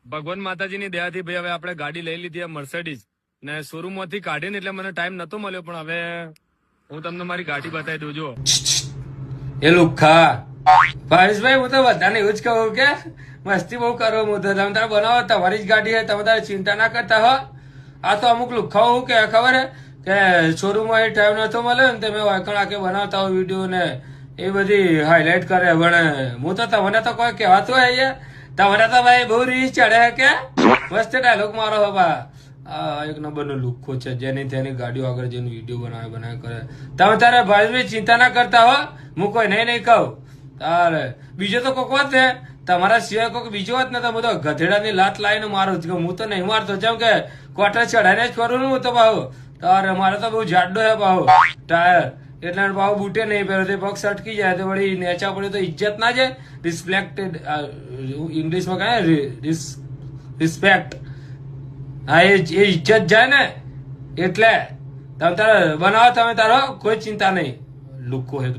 ભગવાન માતાજીની દયાથી ભાઈ હવે આપણે ગાડી લઈ લીધી મર્સિડીઝ ને શોરૂમ માંથી કાઢીને એટલે મને ટાઈમ નતો મળ્યો, પણ હવે હું તમને મારી ગાડી બતાવી દઉં. જો એ લુખ્ખા ભાવેશભાઈ, હું તો બધાને એવું જ કહું કે મસ્તી બહુ કરો. હું તો તમે તારે બનાવો, તમારી જ ગાડી છે, તમે તારે ચિંતા ના કરતા હો. આ તો અમુક લુખ્ખાઓ શું કે ખબર હે કે શોરૂમ માં ટાઈમ નતો મળ્યો ને તમે વાયકણ કે બનાવતા હો વિડીયો ને એ બધી હાઈલાઈટ કરે. પણ હું તો તમને તો કોઈ કહેવાતું હોય, તમારે તો ભાઈ બહુ રીસ ચડે કે મસ્ત ડાયલોગ મારો બાબા. આ એક નંબર નો લુખ્ખો છે, જેની તેની ગાડીઓ આગળ જઈને વિડીયો બનાવે કરે. તમે તારે ભાઈ ચિંતા ના કરતા હો, હું કોઈ નહીં કહું. તારે બીજો તો કોક વાત ને તમારા સિવાય કોઈક બીજો વાત ને તો બધો ગધેડાની લાત લાવીને મારું જ. હું તો નહીં મારતો, જેમ કે ક્વાર્ટર ચડાઈને જ ફરું ને હું તો ભાવ. તારે મારે તો બહુ જાડો હે ભાવ ટાયર, એટલે ભાવ બૂટે નહીં પહેરો, તે પગ સટકી જાય તો વળી નેચા પડે તો ઇજ્જત ના જાય. રિસ્પેક્ટેડ ઇંગ્લિશમાં કહે રિસ્પેક્ટ, હા એ ઇજ્જત જાય ને. એટલે તમે તારે બનાવો, તમે તારો કોઈ ચિંતા નહીં. લુકો હે